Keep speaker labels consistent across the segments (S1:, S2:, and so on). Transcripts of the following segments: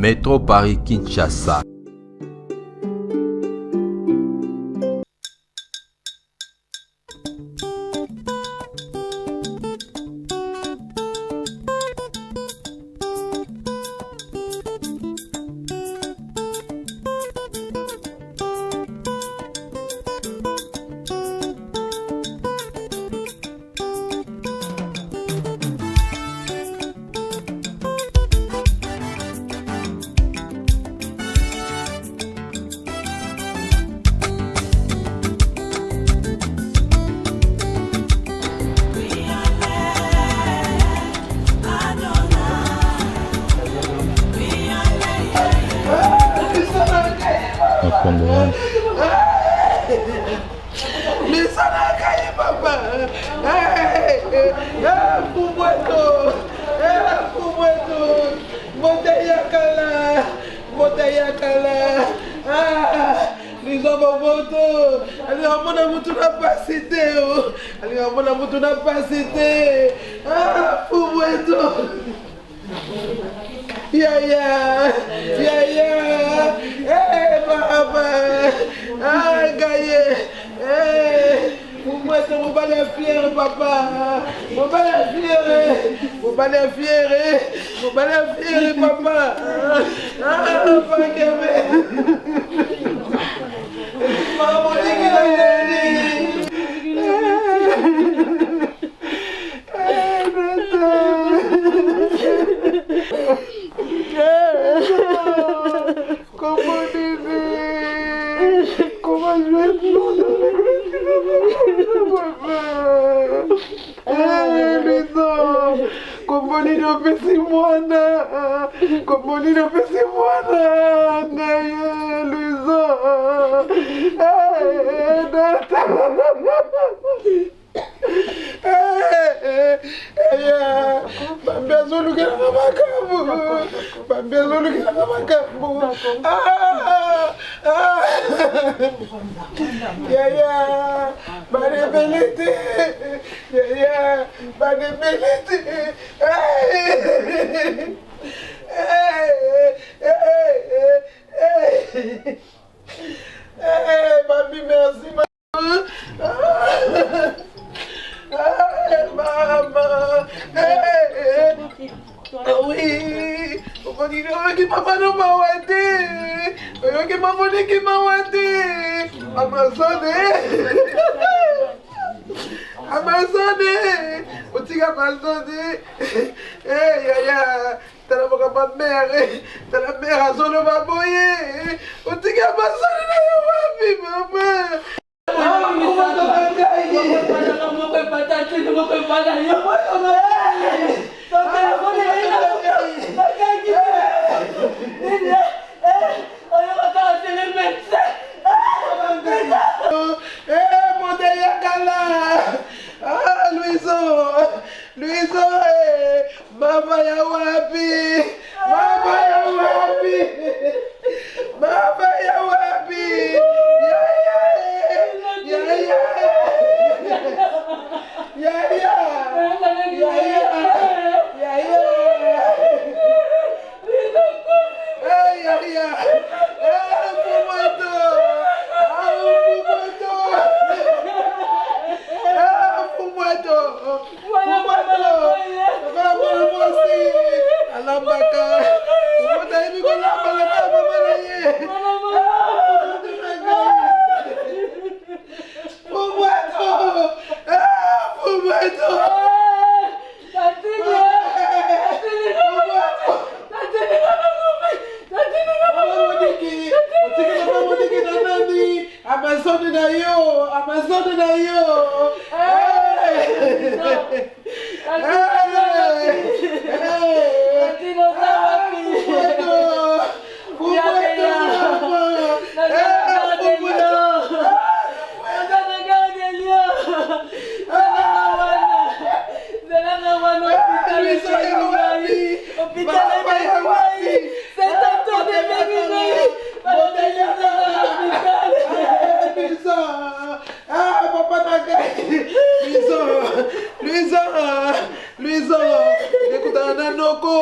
S1: Métro Paris Kinshasa.
S2: Luisa, écoute un anoko.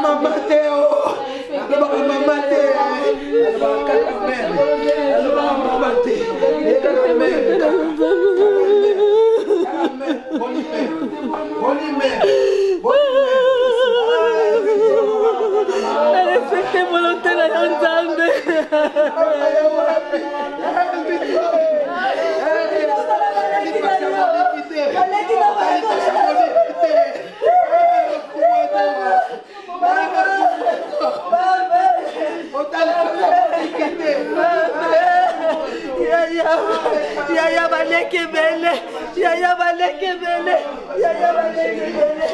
S2: maman Théo. Allo maman Théo. Allo Kakamel. Allo maman Théo. Kakamel.
S3: Respecte volonté la Nzambe. Yaya baleke bele, yaya baleke bele, yaya baleke bele.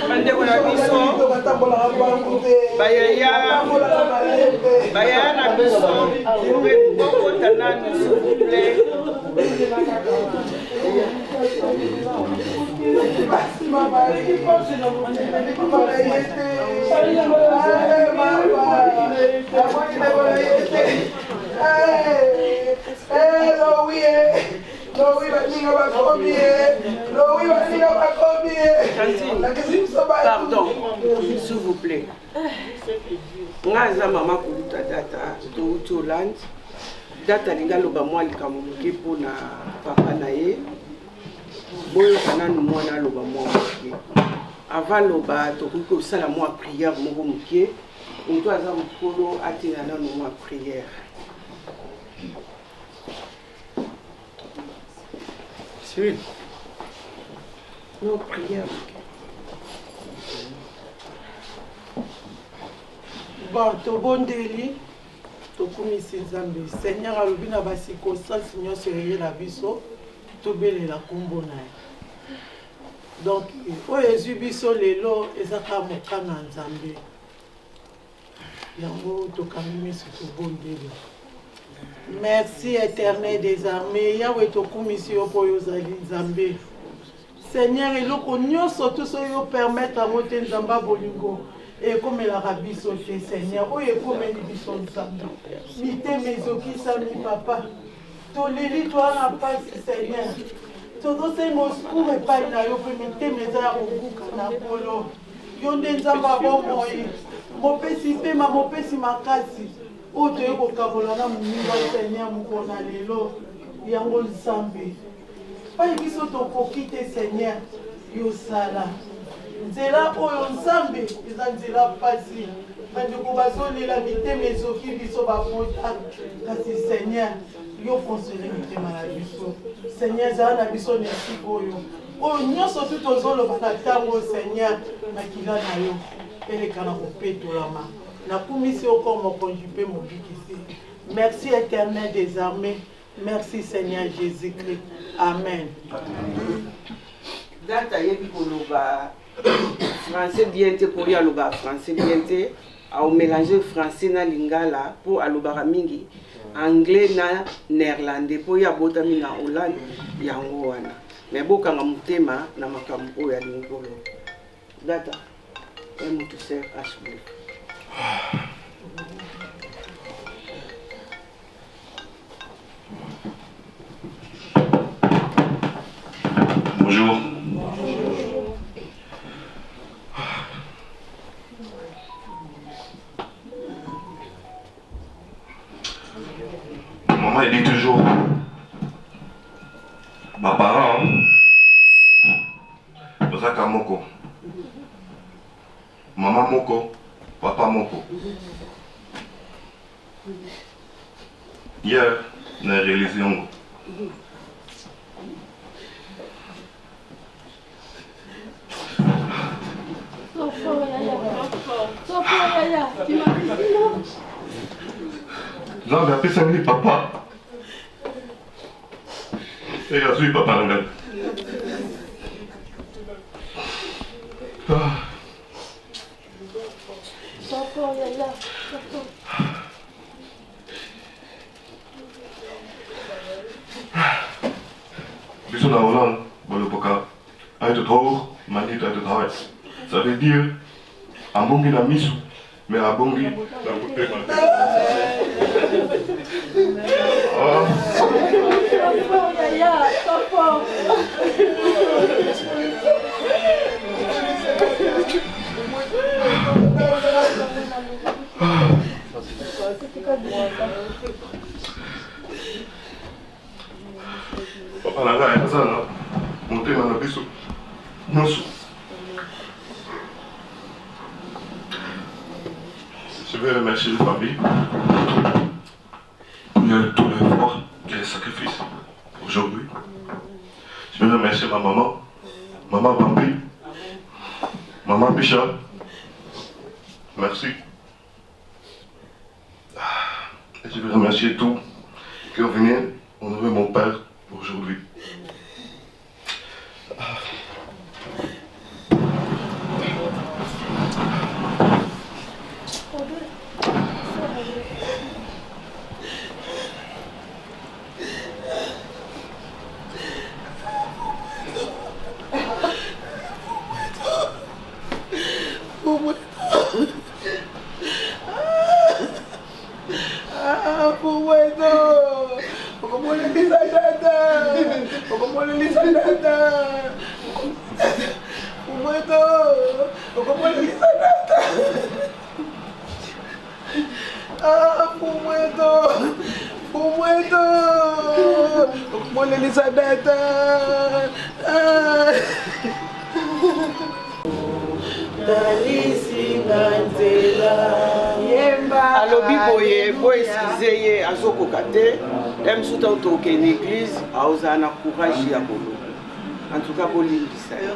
S4: bandeko na biso bayaya na biso mpe bokota nanu s'il vous plaît. Pardon, s'il vous plaît. Ngaza mama kuluta data touti Hollande. Data linga loba mwa likambo moke mpona papa na ye. Boyoka nanu mwana loba mwa moke. Avant loba tokoki kosala mwa prière moko moke. Moto aza mokolo atina nanu mwa prière.
S2: Cyril.
S4: Non, prière.
S3: Bon, tobondeli, tokumisi Nzambe. Seigneur alobi na ba circonstance nyonso eyela biso, tobelela kombo na ye. Donc, oyo ezwi biso lelo ezaka mokana Nzambe. Yango tokangi miso tobondeli. Merci éternel des armées, Yahweh tokumisi yo po yozali Nzambe. Seigneur, eloko nyonso tout so yo permettre yango te Nzamba bolingo. Et comme la rabiso te Seigneur, oye comme biso Nzambe. Mitema ezokisami papa. Toleli toi na pasi Seigneur. Tozosenga osecours epai na yo mpe mitema eza ya kobuka na polo. Yo nde Nzamba bomoi. Mopesi pema mopesi makasi. Oyo toye kokabola na moninga Seigneur moko na lelo. Yango Nzambe. Pai biso tokoki te Seigneur. Yosala. Nzela oyo Nzambe eza nzela pasi. Bandeko bazolela mitema ezoki biso bapota. Kasi Seigneur, yo konsole mitema na biso. Seigneur, ezala na biso na esika oyo. Oyo nyonso tu tozoloba na ntango Seigneur, makila na yo. Eleka na kopetolama. Nakumisi oko mokonzi mpe mobikisi. Merci éternel des armées. Merci Seigneur Jésus-Christ. Amen.
S4: Data yebi koloba français bien te pour y aloba français bien te au mélanger français na lingala pour aloba mingi anglais na néerlandais pour ya botami na Hollande yango wana mais bokanga mutema na makambo oyo ya lingolo data mutu ser ashbu.
S5: Bonjour. Maman, elle dit toujours, ma parent, Zaka Moko. Maman Moko, papa Moko. Hier, on a réalisé un non, mais après ça, il papa. Et il a suivi papa. Bisous dans Hollande, Bolopoka, uit het hoog, maar niet uit het hart. Ça veut dire, Ambongi na misu, mais Ambongi na mutema. Papa nanga ya sana, mutema na bisu, nusu. Je veux remercier les familles pour tout l'effort et les sacrifices aujourd'hui. Je veux remercier ma maman, maman Bambi, maman Bicha. Merci. Et je veux remercier tous qui ont venu honorer mon père aujourd'hui.
S2: mon Elisabeth.
S4: alobi boye bo eskize ye azokoka te ye mosusu ntango tokende église aozala na courage ya koloba en tout cas bolimbisa ye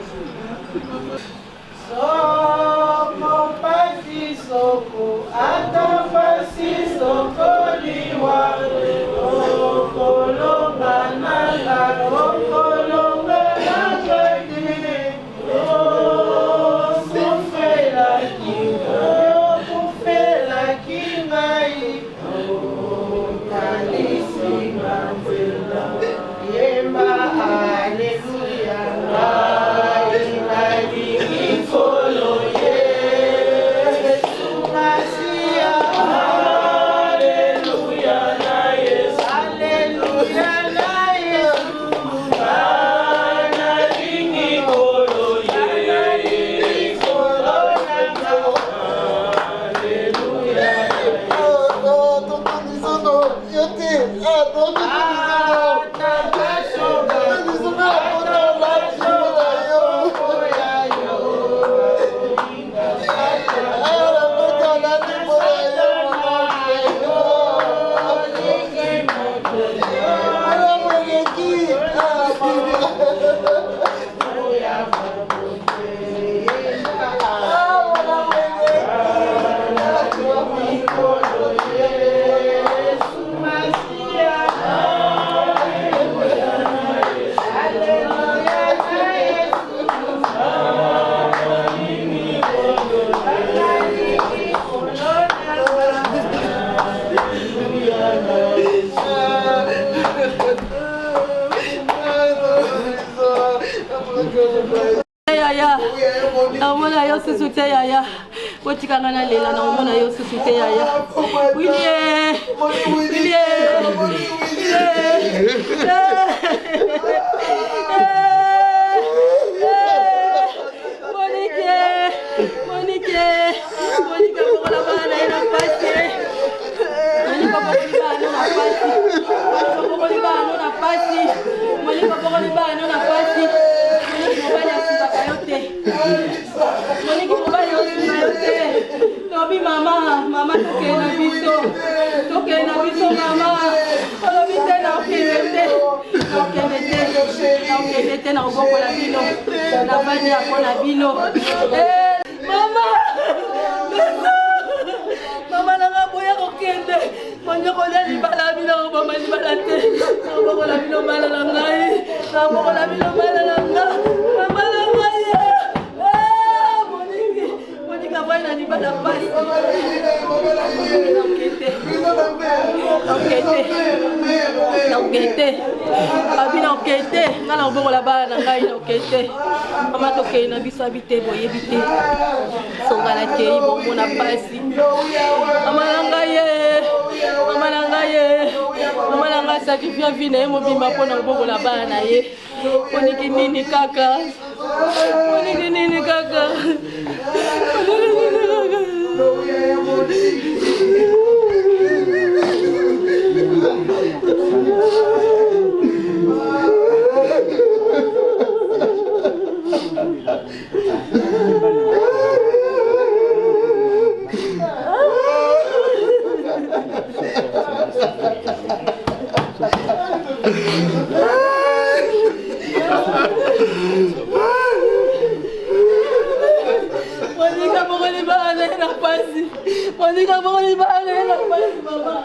S3: Soko pasi soko ata pasi soko liwa okolonga nanga okolonga nanga di sofela kinga kufela kingai kalisi manzela yemba haleluya
S6: Yaya, naomona yo susu te yaya. Wotikanga na lela naomona yo susu te yaya. Wilie. Monica bokola bana ina pasi. Monica bokola bana na pasi. Monica bokola bana na pasi. Monique mobali yote lobi mama tokena biso mama olobi te na okende te na obokola bino na bani yako na bino mama nanga boya kokende monye kolia libala bino mama libala te na obokola bino bala na ngai na obokola bino bala na ngai mama na ngai Kabana ni bada pasi. Okete. Abina okete. Ngala obongo la bana ngai na okete. Mama toke na biso habite boye bite. Songa la tei bongo na pasi. Mama nanga sacrifice vina mo bimba pona obongo la bana ye. Oniki nini kaka. Monica boleh balik nak balik mama.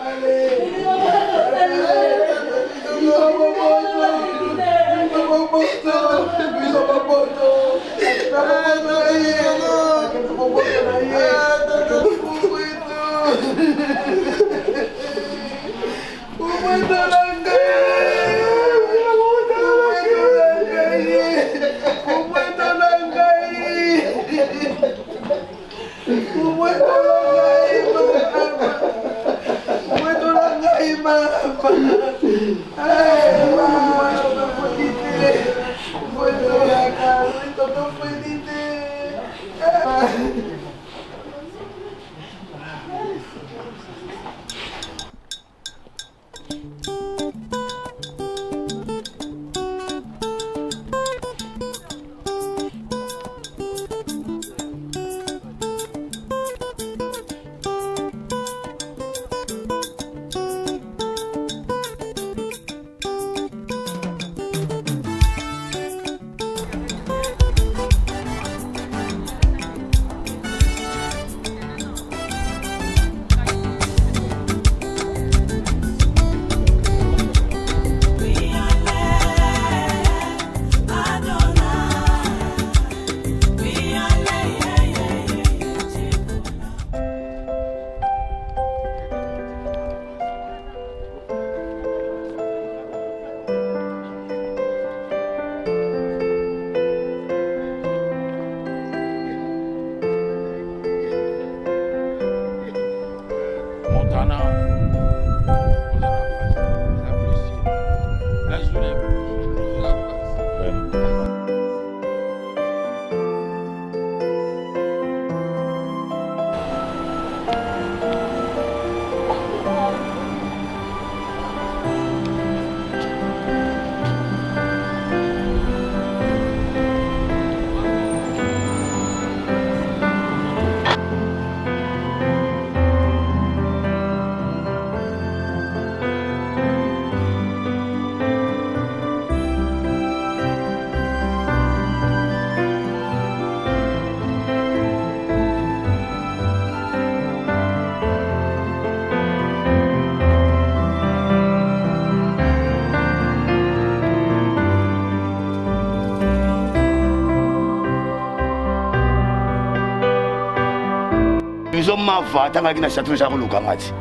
S7: Louison Mava, tanga na château Jacques Lukangati.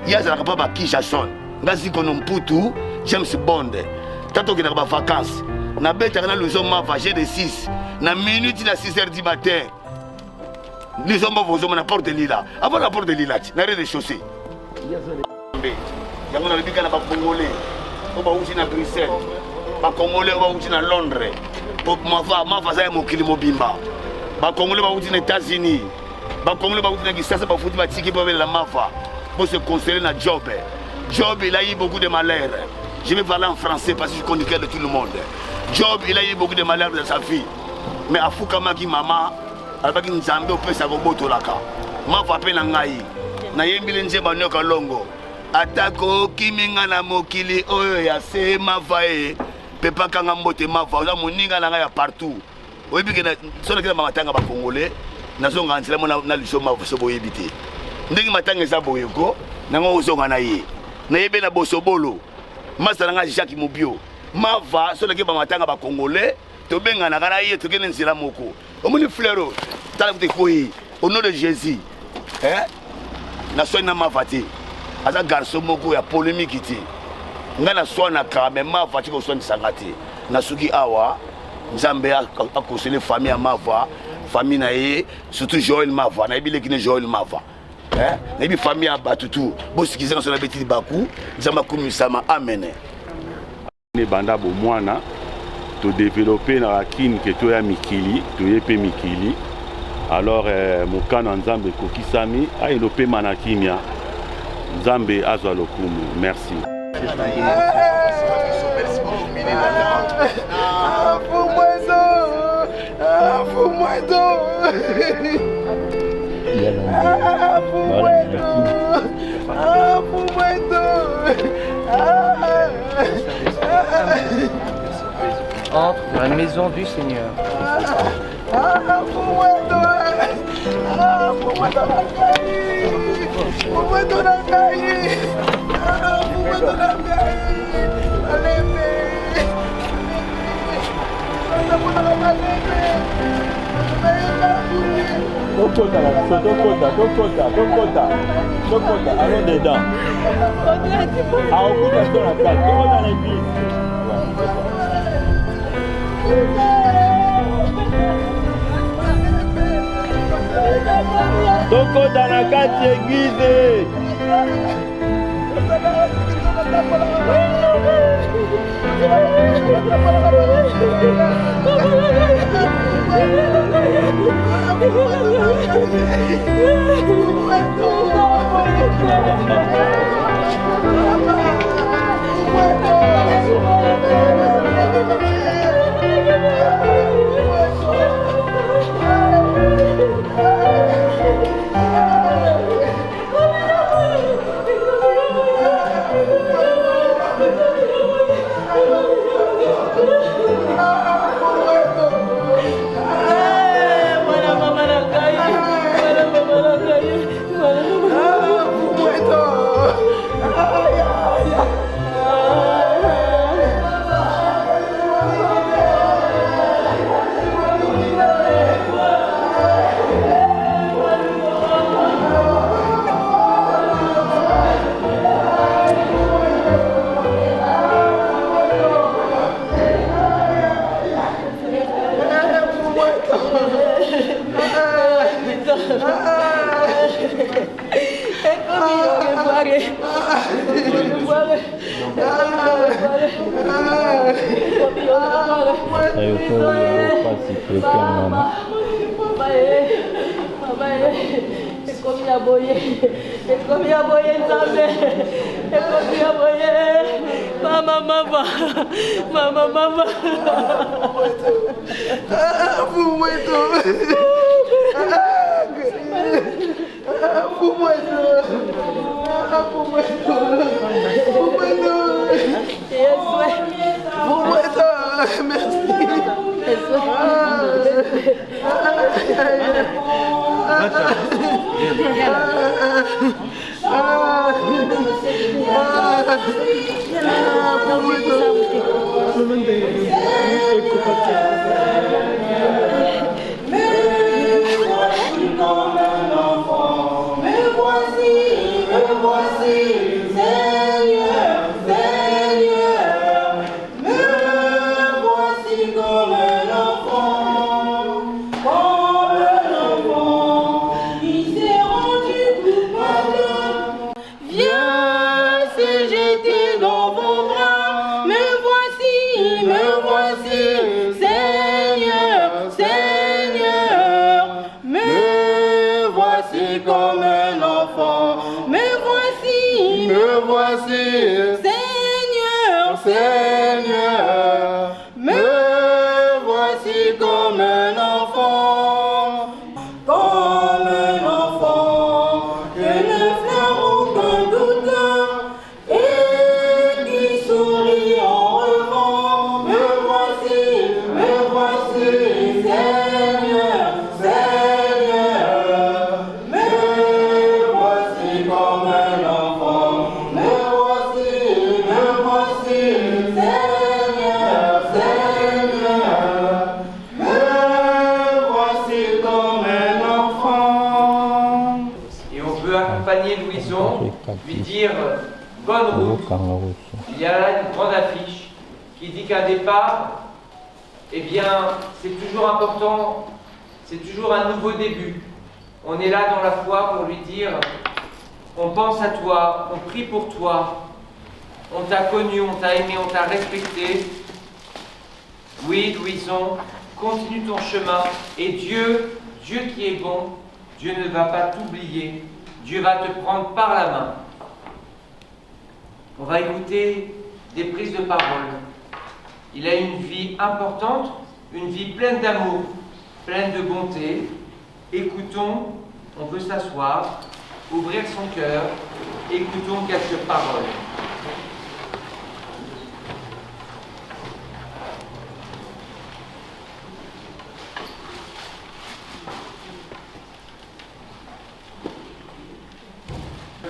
S7: Yazala papa Kishason. Ngazi kono Mputu, James Bond. Tato qui n'a pas vacances. Na bête na Louison Mava, j'ai de 6. Na minute na 6h du matin. Louison Mava, na porte de Lila. Avant la porte de Lila, na rez-de-chaussée. Yango na libika na ba Congolais. On va aussi na Bruxelles. Ba Congolais on va aussi na Londres. Pour Mava za mokili mobimba. Ba Congolais va aussi na États-Unis. Ba Congolais va aussi na Kisasa ba fouti ba tiki pour la Mava. Pour se consoler na Job. Job il a eu beaucoup de malheur. Je vais parler en français parce que je connais de tout le monde. Job il a eu beaucoup de malheur de sa fille. Mais à Fukamaki maman, elle va dire Nzambe au pesa boboto laka. Mava pe na ngai. Na yembile nzeba nyoka longo. Atako kiminga na mokili oyo ya se Mava pepa kanga mbote Mava oza moninga na ngai ya partout. Oyebi na sona kila matanga ba Congolais na zonga ntela mona na lisho Mava so boyebi te. Ndenge matanga eza boyeko nango ozonga na ye. Na yebe na bosobolo. Masala nga Jacques Mobio. Mava sona kila matanga ba Congolais to benga na kana ye to kene nzela moko. Omoni flero tala kuti koyi au nom de Jésus. Na soina Mava te. Aza garçon moko ya polémique te. Nga na soina ka mais Mava tiko soina sangate. Na suki awa Nzambe a conseillé famille à Mava, famille na ye, surtout Joël Mava, na ebile kine Joël Mava. Na ebi famille à Batutu, bosikiza na sona beti baku, Nzamba kumisama amen.
S8: Ne banda bo mwana to développer na kin ke to ya mikili, to yepe mikili. Alors mukano Nzambe kokisami a elope manakimia. Nzambe azwa lokumu. Merci.
S9: Entre dans la maison du Seigneur.
S8: Tokota, allons dedans. À au bout de la carte, dans l'église. Toko dans la carte église.
S10: voici,
S6: Seigneur,
S10: Seigneur, me voici comme un enfant, que ne flaire aucun doute et qui sourit en rêvant. Me voici, Seigneur, Seigneur, me voici comme un enfant. Me voici, Seigneur, Seigneur, me voici comme un enfant.
S9: Et on veut accompagner Louison, lui dire bonne route. Il y a là une grande affiche qui dit qu'un départ, eh bien, c'est toujours important, c'est toujours un nouveau début. On est là dans la foi pour lui dire, on pense à toi, on prie pour toi, on t'a connu, on t'a aimé, on t'a respecté. Oui, Louison, continue ton chemin et Dieu qui est bon, Dieu ne va pas t'oublier, Dieu va te prendre par la main. On va écouter des prises de parole. Il a une vie importante, une vie pleine d'amour, pleine de bonté. Écoutons, on peut s'asseoir, ouvrir son cœur, écoutons quelques paroles.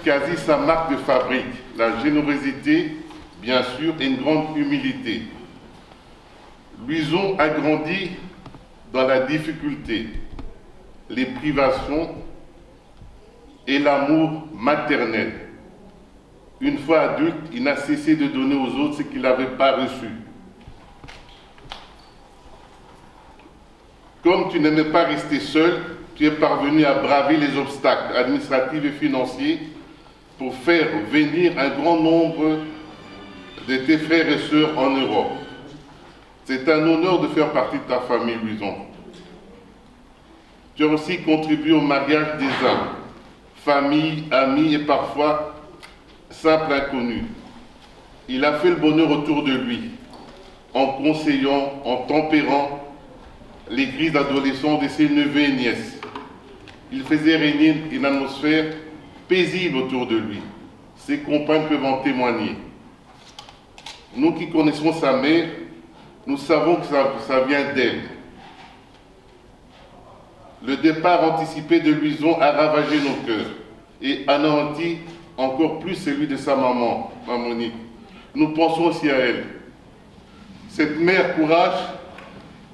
S11: Quasi sa marque de fabrique, la générosité, bien sûr, et une grande humilité. Louison a grandi dans la difficulté, les privations et l'amour maternel. Une fois adulte, il n'a cessé de donner aux autres ce qu'il n'avait pas reçu. Comme tu n'aimais pas rester seul, tu es parvenu à braver les obstacles administratifs et financiers pour faire venir un grand nombre de tes frères et sœurs en Europe. C'est un honneur de faire partie de ta famille, Louison. Tu as aussi contribué au mariage des uns, famille, amis et parfois simples inconnus. Il a fait le bonheur autour de lui, en conseillant, en tempérant les crises d'adolescence de ses neveux et nièces. Il faisait régner une atmosphère paisible autour de lui. Ses compagnes peuvent en témoigner. Nous qui connaissons sa mère, nous savons que ça vient d'elle. Le départ anticipé de Louison a ravagé nos cœurs et anéanti encore plus celui de sa maman, Monique. Nous pensons aussi à elle. Cette mère courage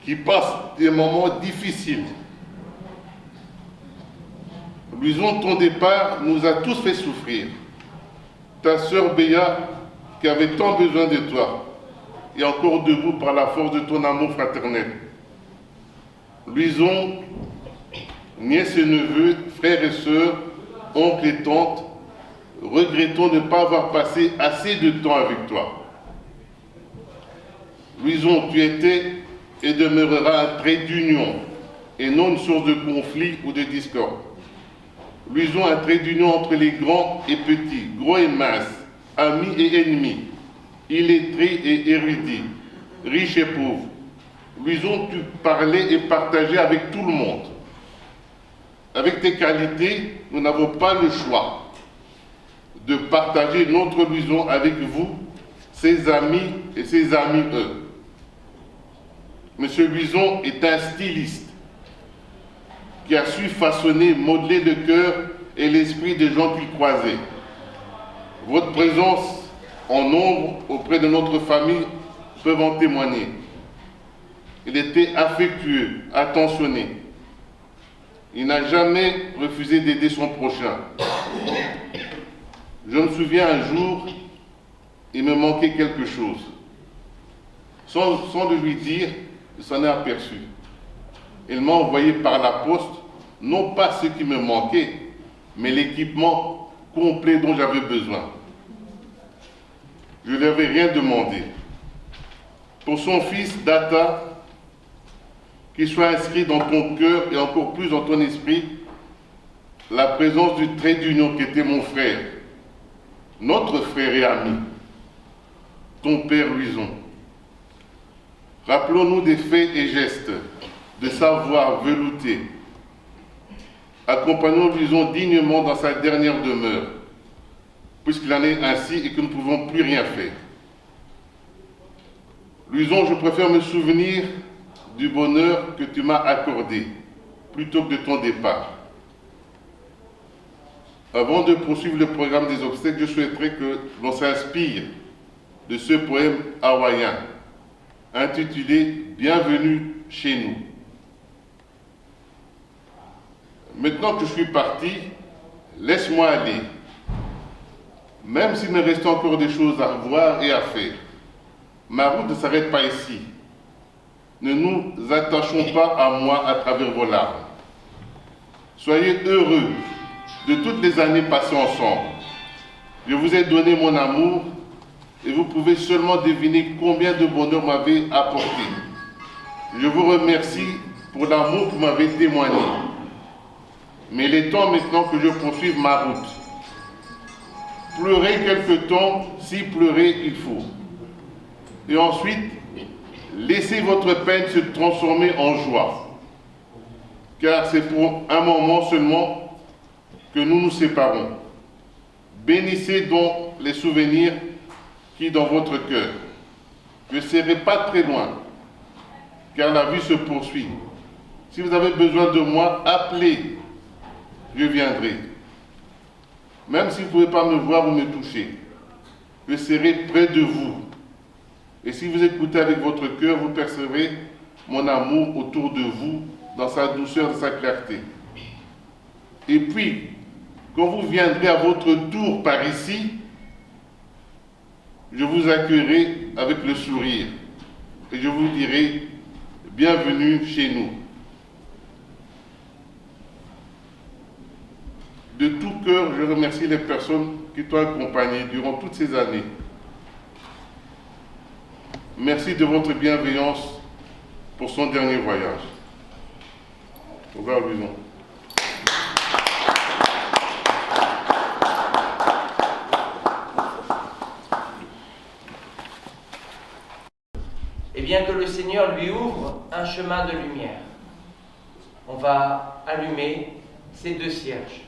S11: qui passe des moments difficiles. Louison, ton départ nous a tous fait souffrir. Ta sœur Béa, qui avait tant besoin de toi, est encore debout par la force de ton amour fraternel. Louison, nièces et neveux, frères et sœurs, oncles et tantes, regrettons de ne pas avoir passé assez de temps avec toi. Louison, tu étais et demeureras un trait d'union et non une source de conflit ou de discorde. Louison, un trait d'union entre les grands et petits, gros et minces, amis et ennemis, illettrés et érudits, riches et pauvres. Louison, tu parlais et partageais avec tout le monde. Avec tes qualités, nous n'avons pas le choix de partager notre Louison avec vous, ses amis et ses amis eux. Monsieur Louison est un styliste qui a su façonner, modeler le cœur et l'esprit des gens qu'il croisait. Votre présence en nombre auprès de notre famille peut en témoigner. Il était affectueux, attentionné. Il n'a jamais refusé d'aider son prochain. Je me souviens un jour, il me manquait quelque chose. Sans le lui dire, il s'en est aperçu. Il m'a envoyé par la poste, non pas ce qui me manquait, mais l'équipement complet dont j'avais besoin. Je ne lui avais rien demandé. Pour son fils, Data, qu'il soit inscrit dans ton cœur et encore plus dans ton esprit, la présence du trait d'union qui était mon frère. notre frère et ami, ton père Louison. Rappelons-nous des faits et gestes, de savoir velouté. Accompagnons Louison dignement dans sa dernière demeure, puisqu'il en est ainsi et que nous ne pouvons plus rien faire. Louison, je préfère me souvenir du bonheur que tu m'as accordé, plutôt que de ton départ. Avant de poursuivre le programme des obsèques, je souhaiterais que l'on s'inspire de ce poème hawaïen, intitulé « Bienvenue chez nous ». Maintenant que je suis parti, laisse-moi aller. Même s'il me reste encore des choses à revoir et à faire, ma route ne s'arrête pas ici. Ne nous attachons pas à moi à travers vos larmes. Soyez heureux de toutes les années passées ensemble. Je vous ai donné mon amour et vous pouvez seulement deviner combien de bonheur m'avez apporté. Je vous remercie pour l'amour que vous m'avez témoigné. Mais il est temps maintenant que je poursuive ma route. Pleurez quelque temps, si pleurer il faut. Et ensuite, laissez votre peine se transformer en joie. Car c'est pour un moment seulement que nous nous séparons. Bénissez donc les souvenirs qui dans votre cœur. Je ne serai pas très loin, car la vie se poursuit. Si vous avez besoin de moi, appelez, je viendrai. Même si vous ne pouvez pas me voir ou me toucher, je serai près de vous. Et si vous écoutez avec votre cœur, vous percevrez mon amour autour de vous, dans sa douceur, dans sa clarté. Et puis, quand vous viendrez à votre tour par ici, je vous accueillerai avec le sourire et je vous dirai « Bienvenue chez nous ». De tout cœur, je remercie les personnes qui t'ont accompagné durant toutes ces années. Merci de votre bienveillance pour son dernier voyage. Au revoir, Louison.
S9: Et bien que le Seigneur lui ouvre un chemin de lumière, on va allumer ces deux cierges.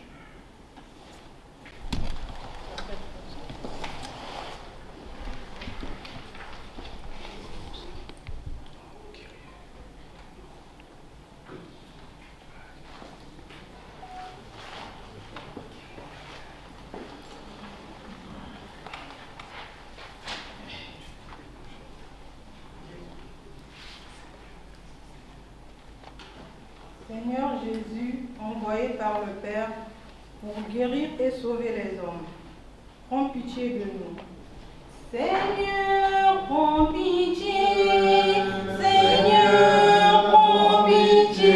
S12: Seigneur Jésus, envoyé par le Père pour guérir et sauver les hommes, prends pitié de nous. Seigneur, prends pitié. Seigneur, prends pitié.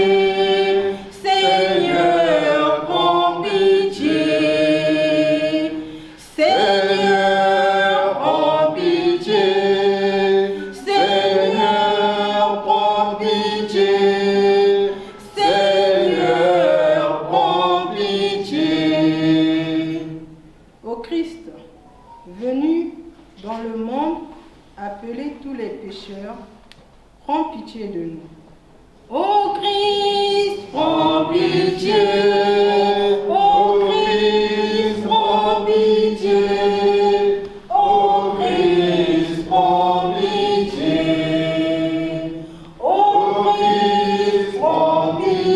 S12: Seigneur, prends pitié. Seigneur, prends pitié. Seigneur, prends pitié. Venu dans le monde, appeler tous les pécheurs, prends pitié de nous. Ô Christ, prends pitié. Ô Christ, prends pitié. Ô Christ, prends pitié. Ô Christ, prends pitié.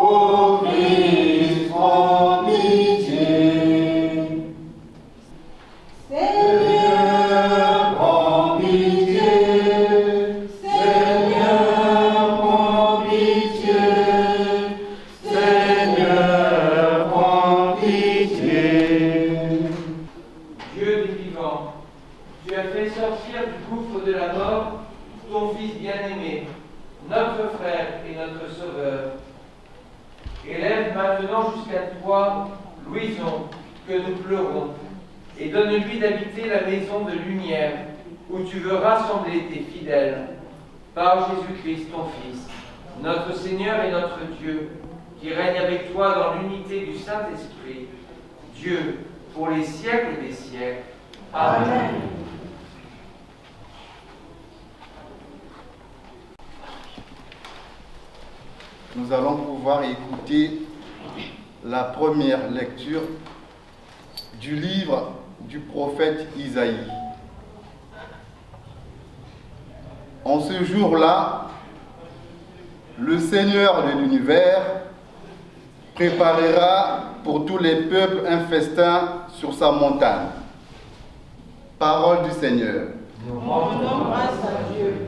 S12: Ô Christ, prends pitié.
S9: Et donne-lui d'habiter la maison de lumière où tu veux rassembler tes fidèles par Jésus-Christ, ton Fils, notre Seigneur et notre Dieu, qui règne avec toi dans l'unité du Saint-Esprit, Dieu, pour les siècles des siècles. Amen.
S13: Nous allons pouvoir écouter la première lecture du livre du prophète Isaïe. En ce jour-là, le Seigneur de l'univers préparera pour tous les peuples un festin sur sa montagne. Parole du Seigneur.
S3: Nous rendons grâce à Dieu.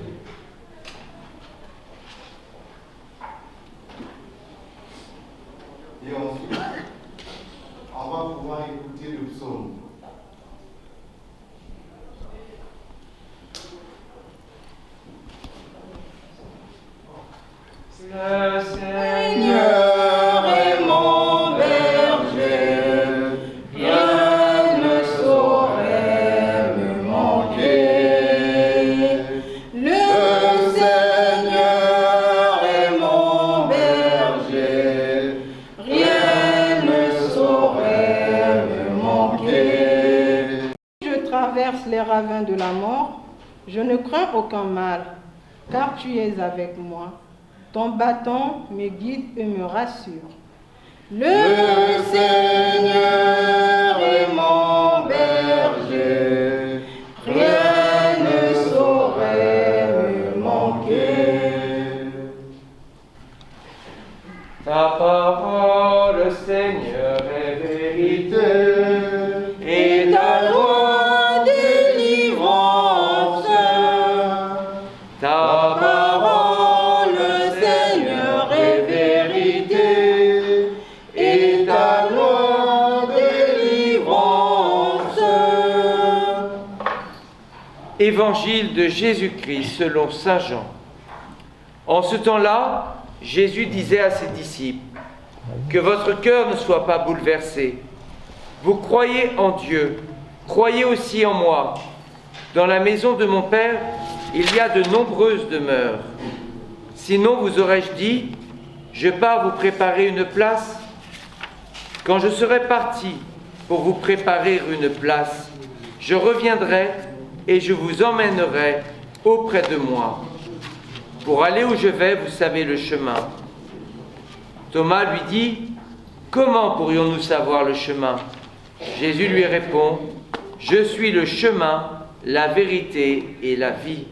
S13: Et ensuite, on va pouvoir écouter le psaume.
S9: Le Seigneur est mon berger, rien ne saurait me manquer.
S13: Le Seigneur est mon berger, rien ne saurait me manquer.
S12: Je traverse les ravins de la mort, je ne crains aucun mal, car tu es avec moi. Ton bâton me guide et me rassure.
S13: Le Seigneur est mon berger, rien ne saurait me manquer.
S9: Ta parole, Seigneur, est vérité, et ta loi délivrance. Ta parole, Seigneur, est vérité, et ta loi délivrance. Évangile de Jésus-Christ selon saint Jean. En ce temps-là, Jésus disait à ses disciples, « Que votre cœur ne soit pas bouleversé. Vous croyez en Dieu, croyez aussi en moi. Dans la maison de mon Père, il y a de nombreuses demeures. Sinon vous aurais-je dit, je pars vous préparer une place. Quand je serai parti pour vous préparer une place, je reviendrai et je vous emmènerai auprès de moi. Pour aller où je vais, vous savez le chemin. » Thomas lui dit, « Comment pourrions-nous savoir le chemin ?» Jésus lui répond, « Je suis le chemin, la vérité et la vie. »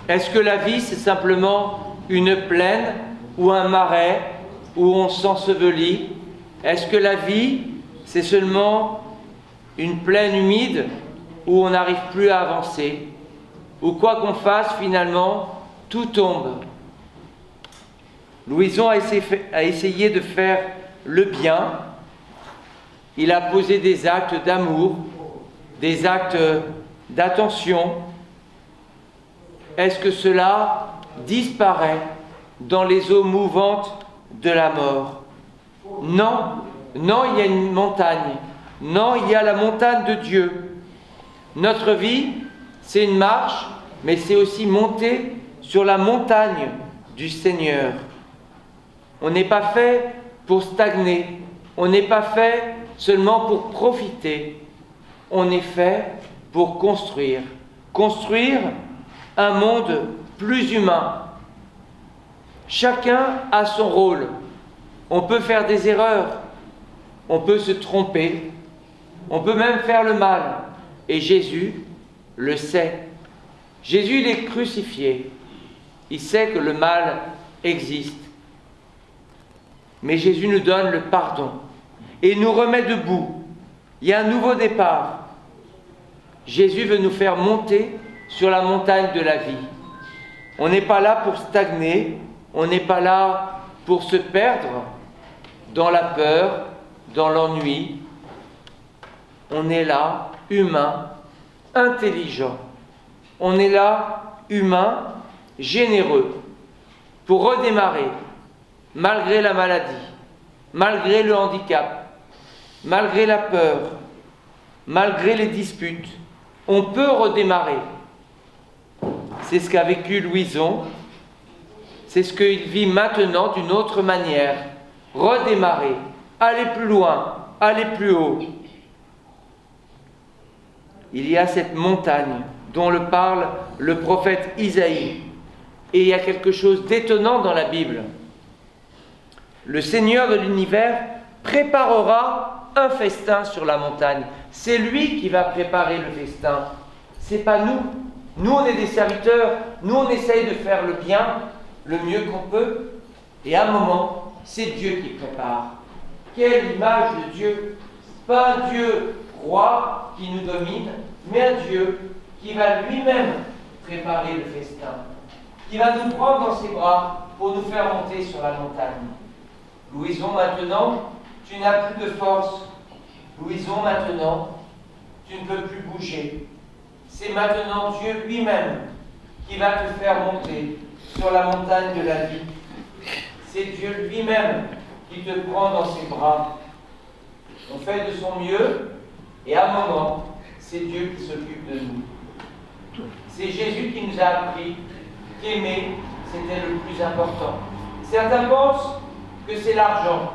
S9: Est-ce que la vie, c'est simplement une plaine ou un marais où on s'ensevelit? Est-ce que la vie, c'est seulement une plaine humide où on n'arrive plus à avancer? Ou quoi qu'on fasse, finalement, tout tombe. Louison a essayé de faire le bien. Il a posé des actes d'amour, des actes d'attention. Est-ce que cela disparaît dans les eaux mouvantes de la mort? Non, non, il y a une montagne. Non, il y a la montagne de Dieu. Notre vie, c'est une marche, mais c'est aussi monter sur la montagne du Seigneur. On n'est pas fait pour stagner. On n'est pas fait seulement pour profiter. On est fait pour construire. Construire un monde plus humain. Chacun a son rôle. On peut faire des erreurs. On peut se tromper. On peut même faire le mal. Et Jésus le sait. Jésus, il est crucifié. Il sait que le mal existe. Mais Jésus nous donne le pardon et nous remet debout. Il y a un nouveau départ. Jésus veut nous faire monter sur la montagne de la vie. On n'est pas là pour stagner, on n'est pas là pour se perdre dans la peur, dans l'ennui. On est là, humain, intelligent. On est là, humain, généreux, pour redémarrer, malgré la maladie, malgré le handicap, malgré la peur, malgré les disputes. On peut redémarrer. C'est ce qu'a vécu Louison. C'est ce qu'il vit maintenant d'une autre manière. Redémarrer, aller plus loin, aller plus haut. Il y a cette montagne dont le parle le prophète Isaïe. Et il y a quelque chose d'étonnant dans la Bible. Le Seigneur de l'univers préparera un festin sur la montagne. C'est lui qui va préparer le festin. C'est pas nous. Nous, on est des serviteurs. Nous, on essaye de faire le bien, le mieux qu'on peut. Et à un moment, c'est Dieu qui prépare. Quelle image de Dieu! Pas un Dieu roi qui nous domine, mais un Dieu qui va lui-même préparer le festin, qui va nous prendre dans ses bras pour nous faire monter sur la montagne. Louison, maintenant, tu n'as plus de force. Louison, maintenant, tu ne peux plus bouger. C'est maintenant Dieu lui-même qui va te faire monter sur la montagne de la vie. C'est Dieu lui-même qui te prend dans ses bras. On fait de son mieux, et à un moment, c'est Dieu qui s'occupe de nous. C'est Jésus qui nous a appris qu'aimer, c'était le plus important. Certains pensent que c'est l'argent.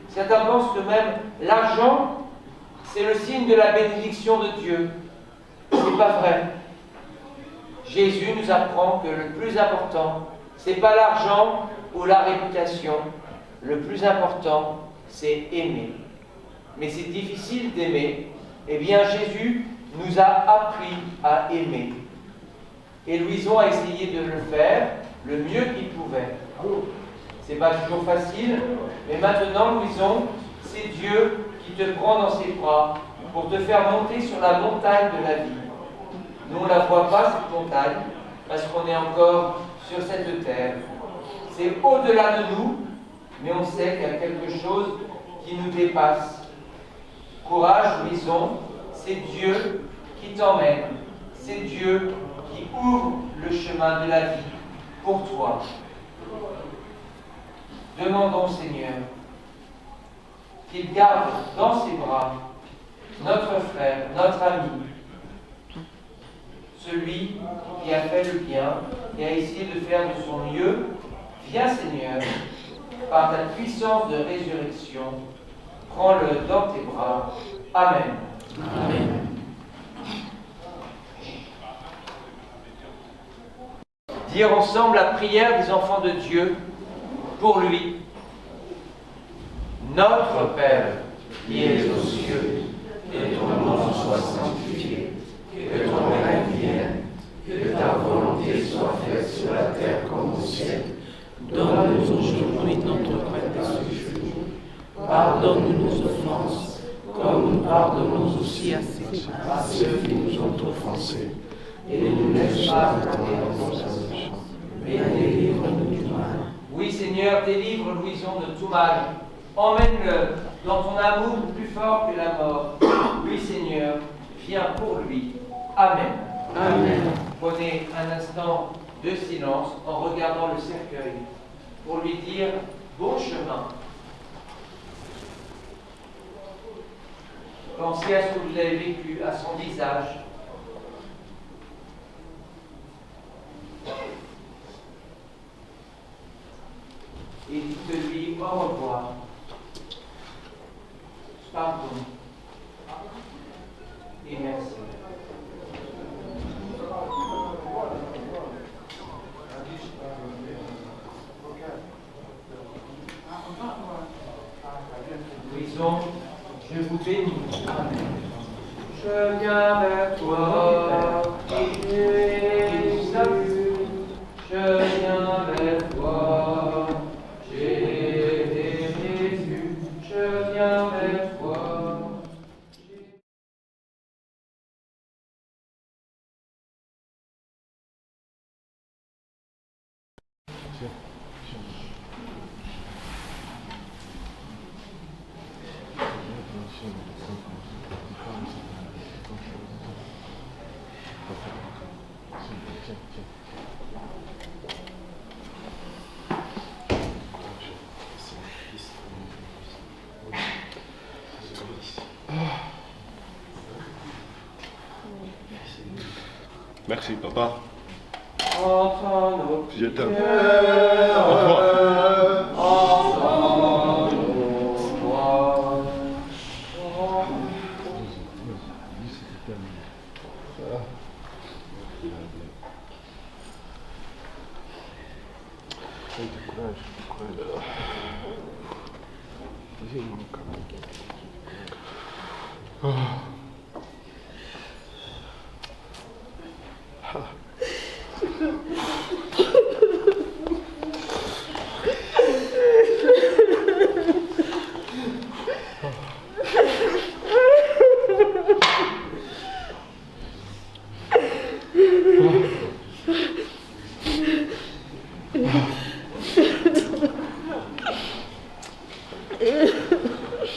S9: Certains pensent que même l'argent, c'est le signe de la bénédiction de Dieu. C'est pas vrai. Jésus nous apprend que le plus important, c'est pas l'argent ou la réputation. Le plus important, c'est aimer. Mais c'est difficile d'aimer. Eh bien, Jésus nous a appris à aimer. Et Louison a essayé de le faire le mieux qu'il pouvait. C'est pas toujours facile, mais maintenant, Louison, c'est Dieu qui te prend dans ses bras pour te faire monter sur la montagne de la vie. Nous, on ne la voit pas, cette montagne, parce qu'on est encore sur cette terre. C'est au-delà de nous, mais on sait qu'il y a quelque chose qui nous dépasse. Courage, Louison, c'est Dieu qui t'emmène. C'est Dieu qui ouvre le chemin de la vie pour toi. Demandons au Seigneur qu'il garde dans ses bras notre frère, notre ami, celui qui a fait le bien, qui a essayé de faire de son mieux. Viens, Seigneur, par ta puissance de résurrection, prends-le dans tes bras. Amen. Amen. Dire ensemble la prière des enfants de Dieu pour lui. Notre Père, qui es aux cieux, que ton nom soit sanctifié, que ton règne vienne, que ta volonté soit faite sur la terre comme au ciel. Donne-nous aujourd'hui notre pain de ce jour. Pardonne-nous nos offenses, comme nous pardonnons aussi à ceux qui nous ont offensés. Et ne nous laisse pas tomber dans nos péchés, mais délivre-nous du mal. Oui, Seigneur, délivre Louison de tout mal. Emmène-le dans ton amour plus fort que la mort. Oui, Seigneur, viens pour lui. Amen. Amen. Prenez un instant de silence en regardant le cercueil pour lui dire bon chemin. Pensez à ce que vous avez vécu, à son visage. Et dites-lui au revoir. Pardon. Et merci. Louison, je vous bénis. Amen. Je viens vers toi, Jésus. Je viens vers toi, Jésus. Je viens vers toi.
S8: Merci, papa.
S9: Entends nos
S8: Je t'aime.
S9: prières.
S8: Au revoir.
S9: Entends nos voix.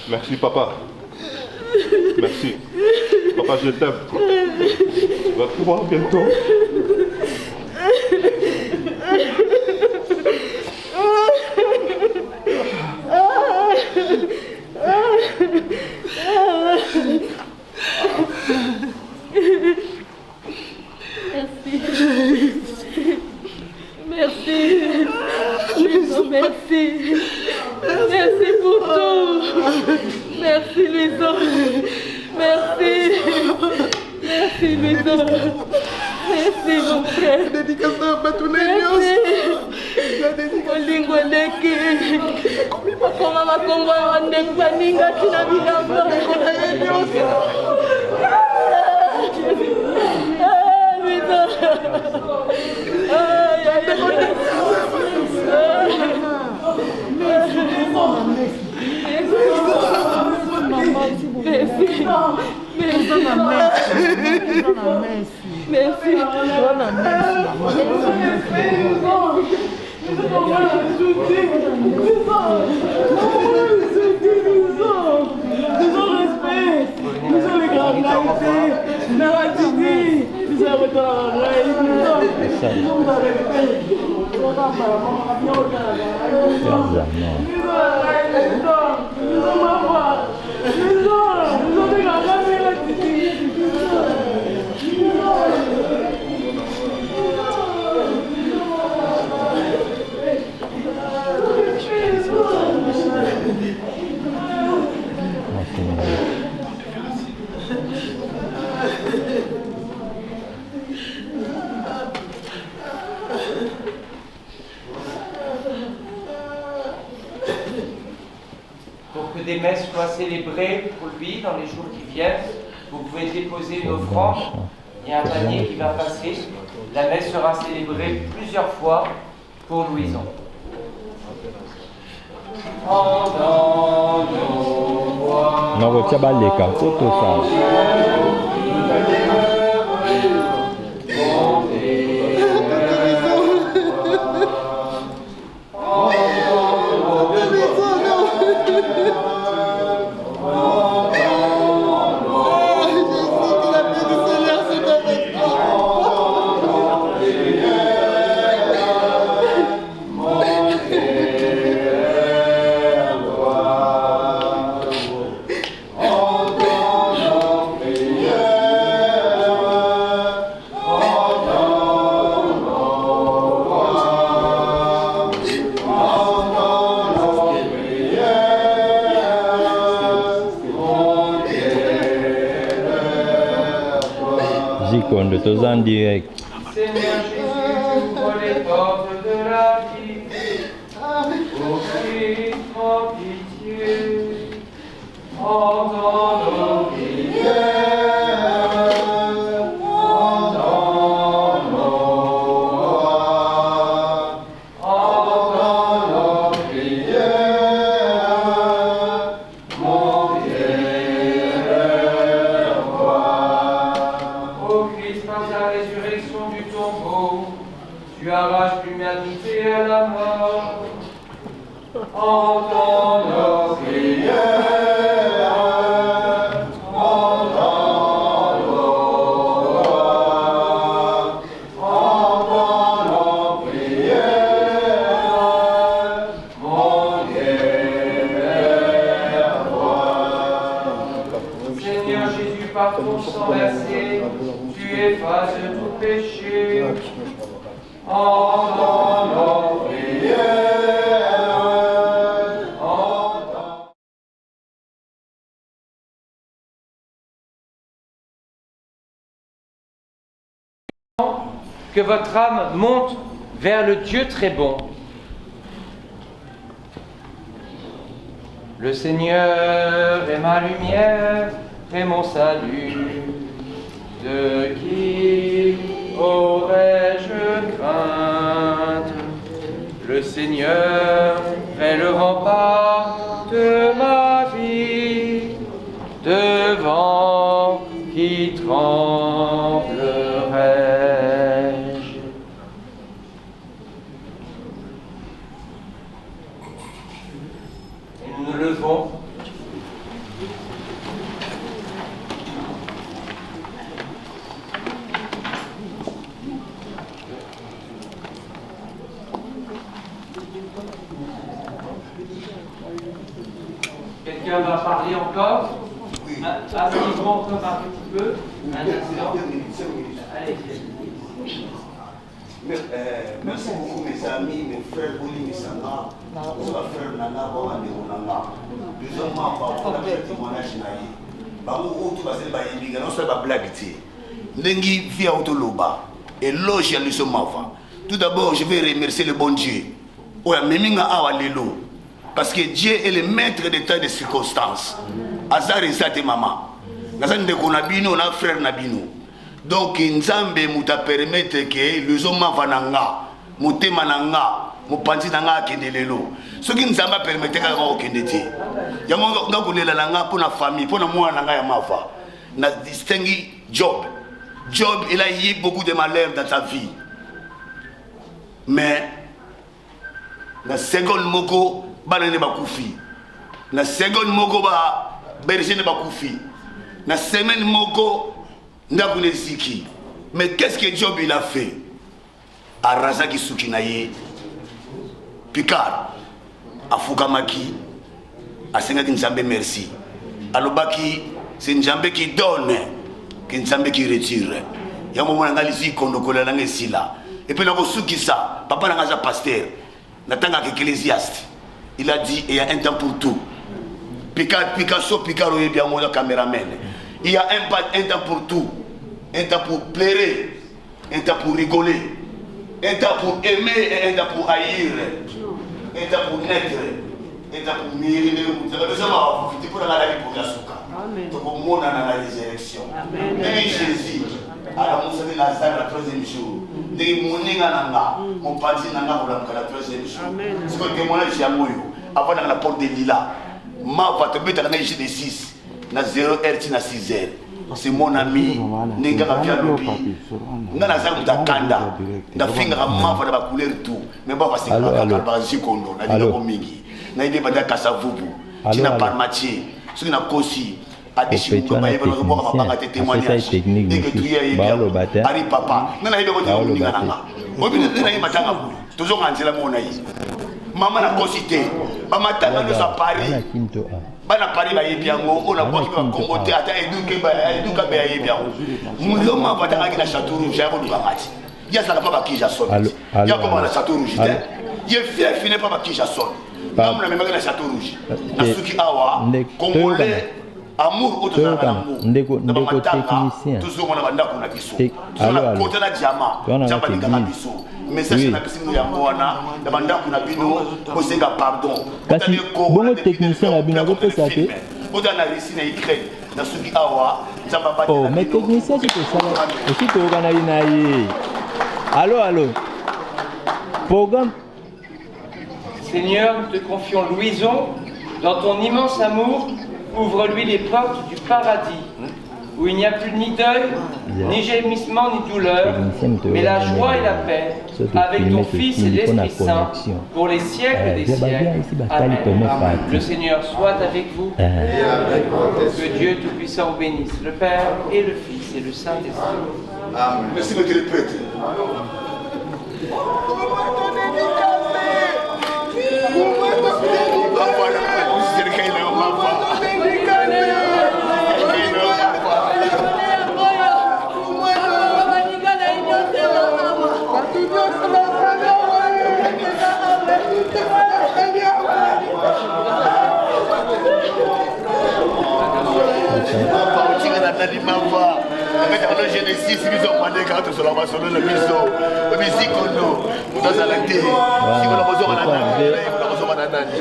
S8: Merci, papa. Merci. Papa, je t'aime. On va te voir bientôt.
S6: Merci. Louison, merci. Merci pour tout. Merci, Louison. Merci. Merci, Louison. Merci, mon frère. Merci. Olingo ndeki. Koma makongo wandeki baninga tina bilamba.
S9: Pour que des messes soient célébrées pour lui dans les jours qui viennent, vous pouvez déposer une offrande. Il y a un panier qui va passer. La messe sera célébrée plusieurs fois pour Louison.
S14: Zicondo, tous en direct.
S9: Seigneur Jésus, ouvre les portes de la vie. Ô Christ, prends pitié. Entends nos prières. Entends nos voix. Entends nos prières. Mon Dieu, ô Christ, par ta résurrection du tombeau, tu arraches l'humanité à la mort. Entends nos prières. Entends nos voix. Entends nos prières. Mon Dieu, Seigneur Jésus, par ton sang versé, tu effaces tout péché. Entends nos prières. Que votre âme monte vers le Dieu très bon. Le Seigneur est ma lumière et mon salut. De qui aurais-je crainte? Le Seigneur est le rempart de ma vie, devant qui tremblerai-je? Et nous nous levons. Quelqu'un va parler encore? Oui. Asseyez-vous encore un petit peu. Un instant. Allez.
S7: Merci beaucoup mes amis, mes frères Boli Misanga, mes frères Nana, Bamane Onanga. Nous sommes membres pour la témoignage naïe. Bango Otu Basel Bayindiga, non seulement Blagiti. Nengi via Autoloba, éloge à l'Usomava. Tout d'abord, je vais remercier le bon Dieu. Oya Meminga Awa Lelo. Parce que Dieu est le maître des temps et des circonstances. Azar et Zate Mama. Nazan de Konabino, on a frère Nabino. Donc, Nzambe mouta permettre que les hommes vananga, mouté mananga, moupanti nanga kendelelo. Ce qui nous a permis de faire au Kendeti. Yamon donc on est là nanga pour la famille, pour la moi nanga yamafa. Na distingué Job. Job, il a eu beaucoup de malheurs dans sa vie. Mais, la seconde moko, banane bakoufi. La seconde moko ba berger ne bakoufi. La semaine moko ndakune ziki. Mais qu'est-ce que Job il a fait? Arazaki sukinaye. Picard. Afukamaki. Asengaki Nzambe merci. Alobaki c'est Nzambe qui donne, que Nzambe qui retire. Yamo mona ngali kondo kola nanga sila. Et puis nako sukisa, papa nanga za pasteur. Natanga que ecclésiaste. Il a dit il y a un temps pour tout. Picasso, Picaro est bien mon caméraman. Il y a un temps pour tout. Un temps pour plaire. Un temps pour rigoler. Un temps pour aimer et un temps pour haïr. Un temps pour naître. Un temps pour mériter. Nous allons profiter pour la vie pour la souka. Pour mon à la résurrection. Et Jésus, à la moussa de Lazare, la troisième jour. Des moninga nanga, mon parti nanga pour la troisième jour. C'est que le témoignage est à moi. Avant dans la porte de Lila. Ma va te mettre à la neige de 6. Na 0h, na 6h. C'est mon ami. Nenga va bien lobi. Nga na zamu ta kanda. Na finga ma va na couleur tout. Mais ba va se ka zikondo na dilo mingi. Na ide ba da kasavubu. Tina parmatier. Ce na kosi. Adishi ko ba yeba ko ba ba te témoignage. Et que tu es bien. Ari papa. Na ide ko te ninga nanga. Obi na yeba tanga bu. Toujours en zela mona yi. Maman a cosité. Maman a nous à Paris. Bana Paris ba yebiango, on a boki ba Congo te ata eduke ba yebiango. Mulo ma ba tanga na Château Rouge ya ko bangati. Ya sala pa ba kija son. Ya ko ba na Château Rouge te. Ye fait finir pa ba kija son. Maman na memaka na Château Rouge. Na suki awa Congolais amour autour de l'amour.
S14: Ndeko technicien.
S7: Toujours on a banda ko na biso. Ala côté na diamant. Jamba ni kama biso. Message na biso ya mwana na banda ko na bino ko senga pardon.
S14: Kasi bongo technicien na bino ko pesa te.
S7: Oda na Russie na Ukraine na suki awa jamba ba.
S14: Oh, mais technicien c'est ça. Aussi to organiser na ye. Allô. Programme.
S9: Seigneur, nous te confions Louison dans ton immense amour. Ouvre-lui les portes du paradis, où il n'y a plus ni deuil, ni gémissement, ni douleur, mais la joie et la paix, avec ton Fils et l'Esprit Saint, pour les siècles des siècles. Amen. Le Seigneur soit avec vous. Que Dieu Tout-Puissant vous bénisse, le Père et le Fils et le Saint-Esprit.
S7: Amen. Merci, monsieur le prêtre. bazali mava abeti bano genesis biso mandeka tosola masolo na biso bisikono tozala te sikono bozonga na nani bozonga na nani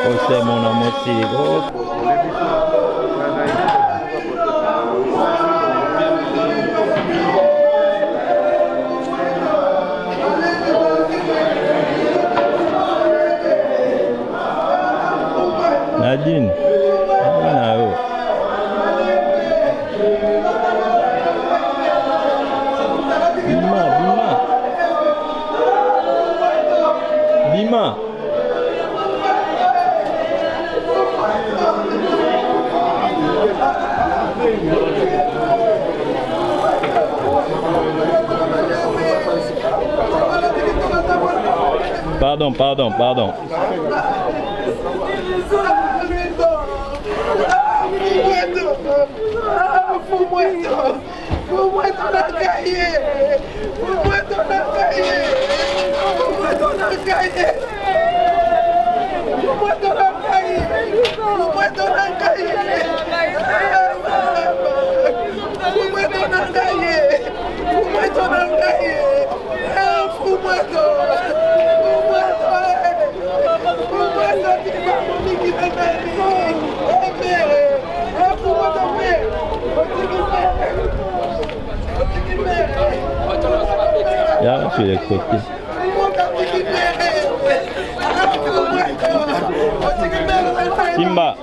S14: osemona mosiko Nadine, nayo. Bima. Pardon. Ya, sur les côtés. Simba.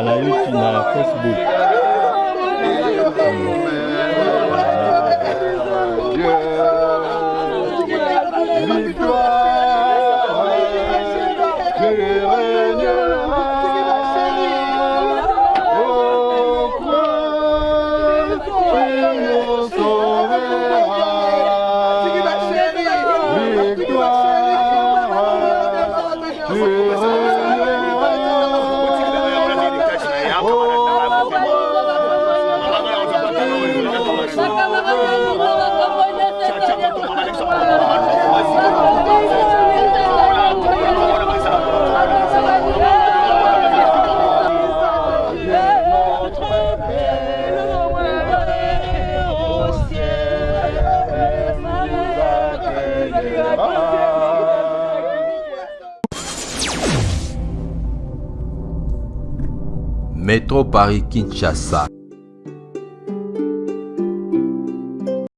S14: Na YouTube, na Facebook.
S1: Métro Paris Kinshasa.